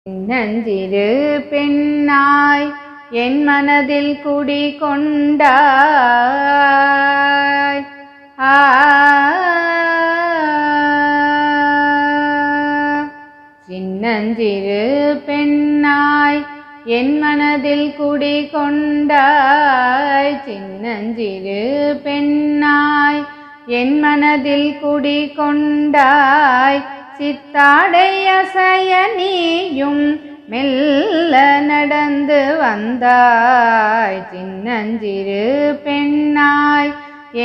நஞ்சிரு பெண்ணாய் என் மனதில் குடிகொண்டாய். சின்னஞ்சிறு பெண்ணாய் என் மனதில் குடிகொண்டாய். சின்னஞ்சிறு பெண்ணாய் என் மனதில் குடிகொண்டாய். சித்தாடை அசைய நீயும் மெல்ல நடந்து வந்தாய். சின்னஞ்சிறு பெண்ணாய்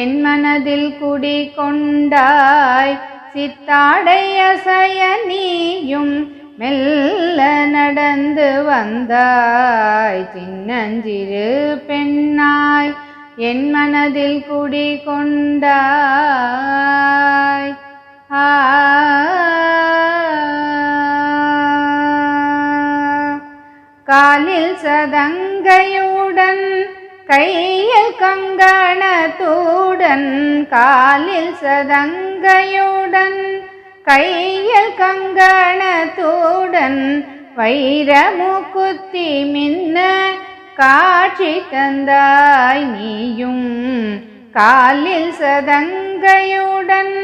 என் மனதில் குடிகொண்டாய். சித்தாடை அசைய நீயும் மெல்ல நடந்து வந்தாய். சின்னஞ்சிறு பெண்ணாய் என் மனதில் குடிகொண்டாய். காலில் சதங்கையுடன் கையில் கங்கணத்துடன். காலில் சதங்கையுடன் கையில் கங்கணத்துடன். வைரமுக்குத்தி மின்ன காட்சி தந்தாய் நீயும். காலில் சதங்கையுடன்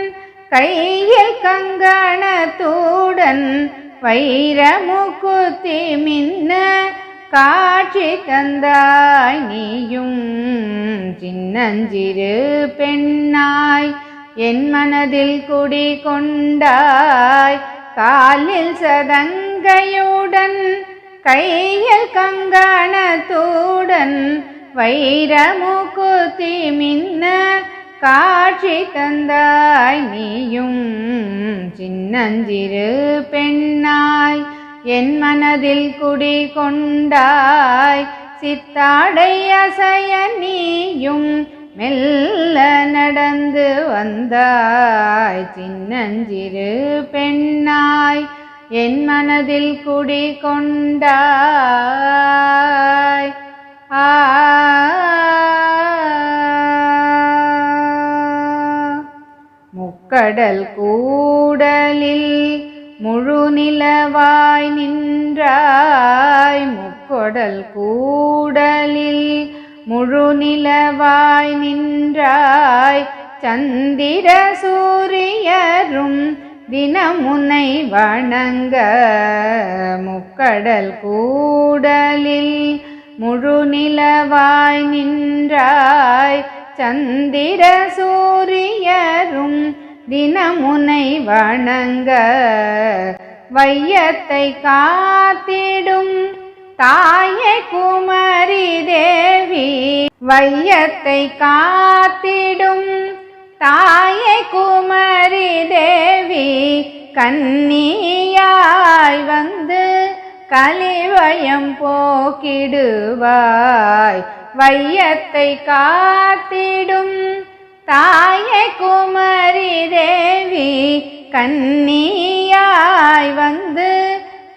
கையில் கங்கணத்துடன். வைரமுக்குத்தி மின்ன காட்சி தந்தாய் நீயும். சின்னஞ்சிறு பெண்ணாய் என் மனதில் குடிகொண்டாய். காலில் சதங்கையுடன் கையில் கங்கணத்துடன். வைரமுக்குத்தி மின்ன காட்சி தந்தாய் நீயும். சின்னஞ்சிறு பெண்ணாய் என் மனதில் குடிகொண்டாய். சித்தாடை அசைய நீயும் மெல்ல நடந்து வந்தாய். சின்னஞ்சிறு பெண்ணாய் என் மனதில் குடிகொண்டாய். முக்கடல் கூடலில் முழு நிலவாய் நின்றாய். முக்கடல் கூடலில் முழு நிலவாய் நின்றாய். சந்திர சூரியரும் தினமுனை வணங்க. முக்கடல் கூடலில் முழு நிலவாய் நின்றாய். சந்திர சூரியரும் தினமுனை வணங்க. வையத்தை காத்திடும் தாயே குமரி தேவி. வையத்தை காத்திடும் தாயே குமரி தேவி. கன்னியாய் வந்து கலிவயம் போக்கிடுவாய். வையத்தை காத்திடும் தாயே குமரி தேவி. கன்னியாய் வந்து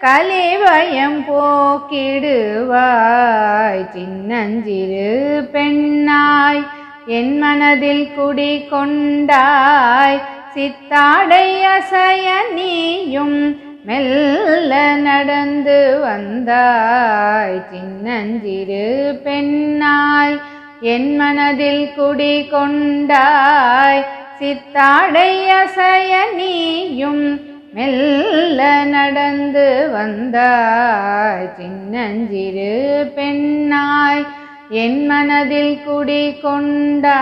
கலிவயம் போக்கிடுவாய். சின்னஞ்சிறு பெண்ணாய் என் மனதில் குடிகொண்டாய். சித்தாடை அசைய நீயும் மெல்ல நடந்து வந்தாய். சின்னஞ்சிறு பெண்ணாய் என் மனதில் குடிகொண்டாய். சித்தாடை அசைய நீயும் மெல்ல நடந்து வந்தாய். சின்னஞ்சிறு பெண்ணாய் என் மனதில் குடிகொண்டாய்.